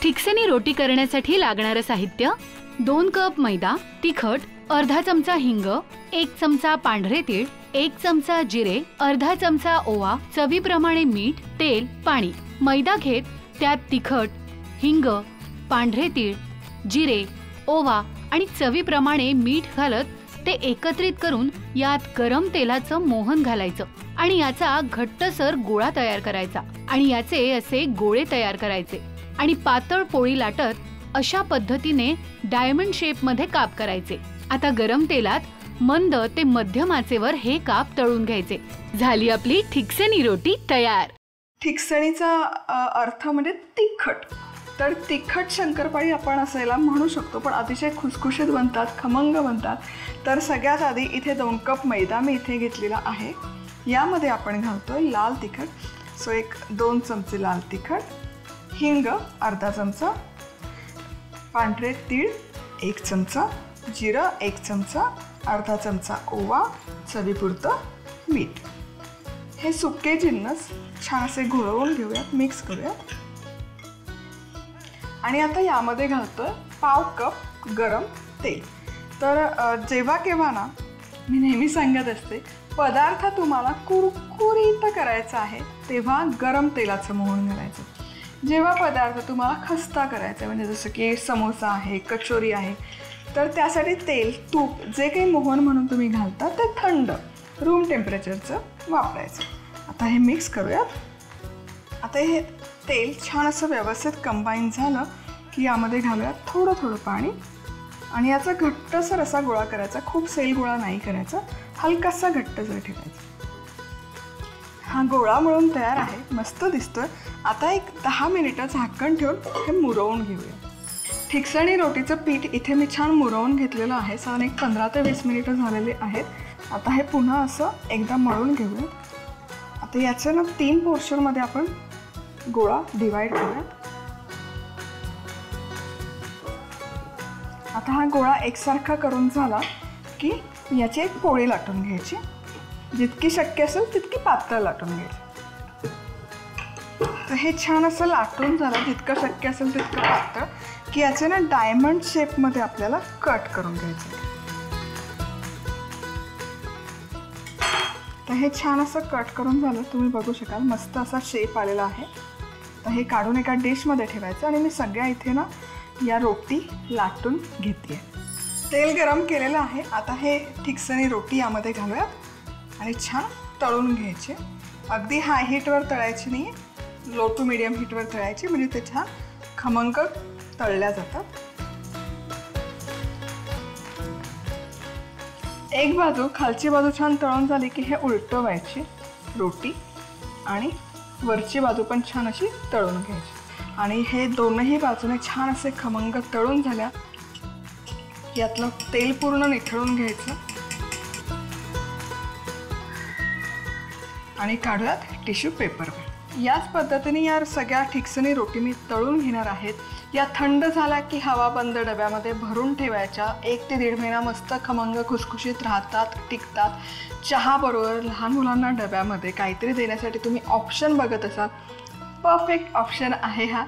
ठिकसेनी रोटी करण्यासाठी लागणारं साहित्य 2 कप मैदा, तिखट, अर्धा चमचा हिंग, 1 चमचा पांढरे तीळ, 1 चमचा जिरे, अर्धा चमचा ओवा, चवीप्रमाणे मीठ, तेल, पाणी। मैदा घेत त्यात तिखट, हिंग, पांढरे तीळ, जिरे, ओवा आणि चवीप्रमाणे मीठ घालत ते एकत्रित करून यात गरम तेलाचं मोहन घालायचं आणि याचा घट्टसर गोळा तयार करायचा आणि याचे असे गोळे तयार करायचे आणि पातळ पोळी लाटत अशा पद्धतीने डायमंड शेप मध्ये काप करायचे। आता गरम तेलात मंद ते मध्यम आचेवर हे काप तळून घ्यायचे। झाली आपली ठिकसेनी रोटी तयार। ठिकसणीचा अर्थ म्हणजे तिखट, तर तिखट शंकरपाळी आपण असायला म्हणू शकतो, पण अतिशय खुसखुशीत बनतात, खमंग बनतात। तर सगळ्यात आधी इथे 2 कप मैदा मी इथे घेतलेला आहे। यामध्ये आपण घालतोय लाल तिखट, सो 2 चमचे लाल तिखट, हिंग अर्धा चमचा, पांढरे तीळ 1 चमचा, जिरं 1 चमचा, अर्धा चमचा ओवा, चवीपुरतं मीठ। हे सुके जिन्नस छान असे घोळवून घेऊयात, मिक्स करूयात। आणि आता यामध्ये घालतोय पाव कप गरम तेल। तर जेव्हा केव्हा ना मी नेहमी सांगत असते, पदार्थ तुम्हाला कुरकुरीत करायचा आहे तेव्हा गरम तेलाचं मोहन घालायचं। जेव्हा पदार्थ तुम्हाला खस्ता करायचा म्हणजे जसं की समोसा आहे, कचोरी आहे, तर त्यासाठी तेल, तूप जे काही मोहन म्हणून तुम्ही घालता ते थंड रूम टेम्परेचरचं वापरायचं। आता हे मिक्स करूयात। आता हे तेल छान असं व्यवस्थित कंबाईन झालं की यामध्ये घालूयात थोडं थोडं पाणी आणि याचा घट्टसर असा गोळा करायचा। खूप सैल गोळा नाही करायचा, हलकासा घट्टसर ठेवायचा। हा गोळा मळून तयार आहे, मस्त दिसतोय। आता 10 मिनिटं झाकण ठेवून हे मुरवून घेऊया। ठिकसणी रोटीचं पीठ इथे मी छान मुरवून घेतलेलं आहे, साधारण 15 ते 20 मिनिटं झालेले आहेत। आता हे पुन्हा असं एकदा मळून घेऊया। आता याचं ना 3 पोर्शनमध्ये आपण गोळा डिवाइड करूया। आता हा गोळा एकसारखा करून झाला की याची एक पोळी लाटून घ्यायची, जितकी शक्य असेल तितकी पातळ लाटून घ्यायची। तर हे छान असं लाटून झालं, जितकं शक्य असेल तितकं पातळ, की याचे ना डायमंड शेपमध्ये आपल्याला कट करून घ्यायचं। तर हे छान असं कट करून झालं, तुम्ही बघू शकाल मस्त असा शेप आलेला आहे। तर हे काढून एका डिशमध्ये ठेवायचं आणि मी सगळ्या इथे ना या रोटी लाटून घेते। तेल गरम केलेलं आहे। आता हे ठिकसणी रोटी यामध्ये घालूयात आणि छान तळून घ्यायचे। अगदी हाय हीटवर तळायची नाही, लो टू मीडियम हीटवर तळायची, म्हणजे ते छान खमंग तळल्या जातात। एक बाजू, खालची बाजू छान तळून झाली की हे उलटवायची रोटी आणि वरची बाजू पण छान अशी तळून घ्यायची आणि हे दोनही बाजूने छान असे खमंग तळून झाल्या यातलं तेल पूर्ण निथळून घ्यायचं आणि काढूयात टिश्यू पेपरवर। याच पद्धतीने या सगळ्या ठिकसणी रोटी मी तळून घेणार आहेत। या थंड झाल्या की हवा बंद डब्यामध्ये भरून ठेवायच्या। 1 ते 1.5 महिना मस्त खमंग खुसखुशीत राहतात, टिकतात। चहा बरोबर लहान मुलांना डब्यामध्ये काहीतरी देण्यासाठी तुम्ही ऑप्शन बघत असाल, परफेक्ट ऑप्शन आहे हा।